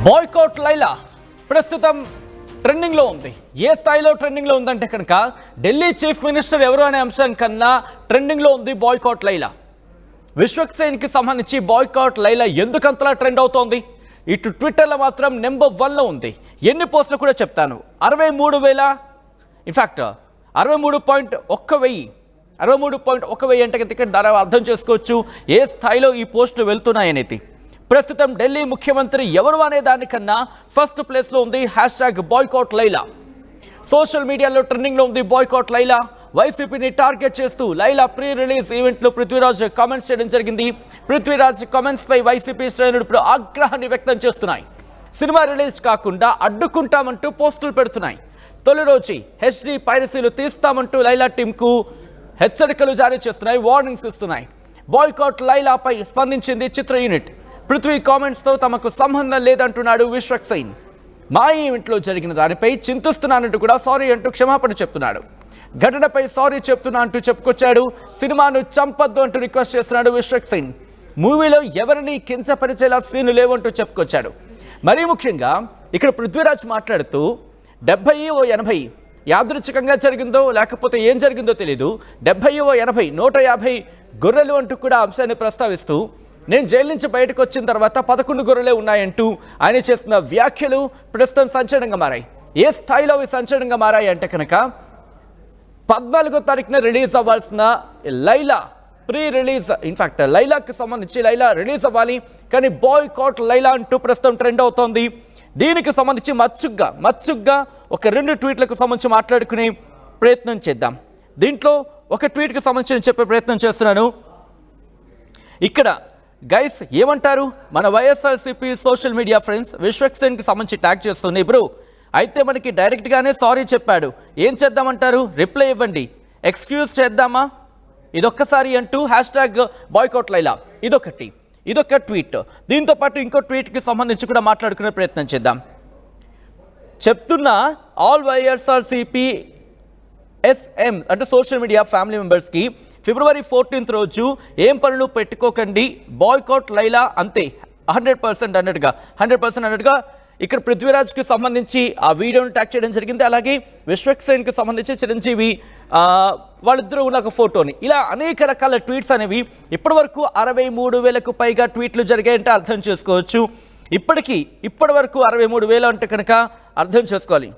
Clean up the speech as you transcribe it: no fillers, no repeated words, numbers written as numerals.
Boycott Laila ప్రస్తుతం ట్రెండింగ్లో ఉంది. ఏ స్థాయిలో ట్రెండింగ్లో ఉందంటే కనుక ఢిల్లీ చీఫ్ మినిస్టర్ ఎవరు అనే అంశం కన్నా ట్రెండింగ్లో ఉంది బాయ్కాట్ లైలా. విశ్వక్సేన్కి సంబంధించి బాయ్కాట్ లైలా ఎందుకంతలా ట్రెండ్ అవుతోంది? ఇటు ట్విట్టర్లో మాత్రం నెంబర్ 1లో ఉంది. ఎన్ని పోస్టులు కూడా చెప్తాను. 63,000 ఇన్ఫ్యాక్ట్ 63,1,000 అంటే కనుక అర్థం చేసుకోవచ్చు ఏ స్థాయిలో ఈ పోస్టులు వెళ్తున్నాయనేది. ప్రస్తుతం ఢిల్లీ ముఖ్యమంత్రి ఎవరు అనే దానికన్నా ఫస్ట్ ప్లేస్లో ఉంది #బాయ్కాట్ లైలా. సోషల్ మీడియాలో ట్రెండింగ్లో ఉంది బాయ్కాట్ లైలా. వైసీపీని టార్గెట్ చేస్తూ లైలా ప్రీ రిలీజ్ ఈవెంట్లో పృథ్వీరాజ్ కామెంట్స్ చేయడం జరిగింది. పృథ్వీరాజ్ కామెంట్స్పై వైసీపీ శ్రేణులు ఇప్పుడు ఆగ్రహాన్ని వ్యక్తం చేస్తున్నాయి. సినిమా రిలీజ్ కాకుండా అడ్డుకుంటామంటూ పోస్టులు పెడుతున్నాయి. తొలి రోజు హెచ్డీ పైరసీలు తీస్తామంటూ లైలా టీంకు హెచ్చరికలు జారీ చేస్తున్నాయి, వార్నింగ్స్ ఇస్తున్నాయి. బాయ్కాట్ లైలాపై స్పందించింది చిత్ర యూనిట్. పృథ్వీ కామెంట్స్తో తమకు సంబంధం లేదంటున్నాడు విశ్వక్సేన్. మా ఈవెంట్లో జరిగిన దానిపై చింతిస్తున్నానంటూ కూడా సారీ అంటూ క్షమాపణ చెప్తున్నాడు. ఘటనపై సారీ చెప్తున్నా అంటూ చెప్పుకొచ్చాడు. సినిమాను చంపొద్దు అంటూ రిక్వెస్ట్ చేస్తున్నాడు విశ్వక్సేన్. మూవీలో ఎవరిని కించపరిచేలా సీన్లు లేవంటూ చెప్పుకొచ్చాడు. మరీ ముఖ్యంగా ఇక్కడ పృథ్వీరాజ్ మాట్లాడుతూ 70-80 యాదృచ్ఛికంగా జరిగిందో లేకపోతే ఏం జరిగిందో తెలీదు, 70-80 150 గొర్రెలు అంటూ కూడా అంశాన్ని ప్రస్తావిస్తూ నేను జైలు నుంచి బయటకు వచ్చిన తర్వాత 11 గొర్రెలే ఉన్నాయంటూ ఆయన చేస్తున్న వ్యాఖ్యలు ప్రస్తుతం సంచలనంగా మారాయి. ఏ స్థాయిలో ఇవి సంచలనంగా మారాయి అంటే కనుక 14వ తారీఖున రిలీజ్ అవ్వాల్సిన లైలా ప్రీ రిలీజ్, ఇన్ఫ్యాక్ట్ లైలాకి సంబంధించి లైలా రిలీజ్ అవ్వాలి కానీ బాయ్కాట్ లైలా అంటూ ప్రస్తుతం ట్రెండ్ అవుతోంది. దీనికి సంబంధించి మచ్చుగ్గా ఒక 2 ట్వీట్లకు సంబంధించి మాట్లాడుకునే ప్రయత్నం చేద్దాం. దీంట్లో ఒక ట్వీట్కి సంబంధించి చెప్పే ప్రయత్నం చేస్తున్నాను. ఇక్కడ గైస్ ఏమంటారు మన వైఎస్ఆర్సీపీ సోషల్ మీడియా ఫ్రెండ్స్ విశ్వక్సేన్కి సంబంధించి ట్యాగ్ చేస్తుంది. బ్రో అయితే మనకి డైరెక్ట్గానే సారీ చెప్పాడు, ఏం చేద్దామంటారు? రిప్లై ఇవ్వండి, ఎక్స్క్యూజ్ చేద్దామా ఇదొక్కసారి అంటూ #బాయ్కాట్ లైలా ఇదొక ట్వీట్. దీంతో పాటు ఇంకో ట్వీట్కి సంబంధించి కూడా మాట్లాడుకునే ప్రయత్నం చేద్దాం. చెప్తున్నా ఆల్ వైఎస్ఆర్సీపీ SM అంటే సోషల్ మీడియా ఫ్యామిలీ మెంబర్స్కి February 14th రోజు ఏం పనులు పెట్టుకోకండి, బాయ్కాట్ లైలా అంతే 100% అన్నట్టుగా ఇక్కడ పృథ్వీరాజ్కి సంబంధించి ఆ వీడియోని ట్యాగ్ చేయడం జరిగింది. అలాగే విశ్వక్సేన్కి సంబంధించి చిరంజీవి వాళ్ళిద్దరూ ఉన్న ఒక ఫోటోని, ఇలా అనేక రకాల ట్వీట్స్ అనేవి ఇప్పటి వరకు 63,000కు పైగా ట్వీట్లు జరిగాయంటే అర్థం చేసుకోవచ్చు. ఇప్పటి వరకు 63,000 అంటే కనుక అర్థం చేసుకోవాలి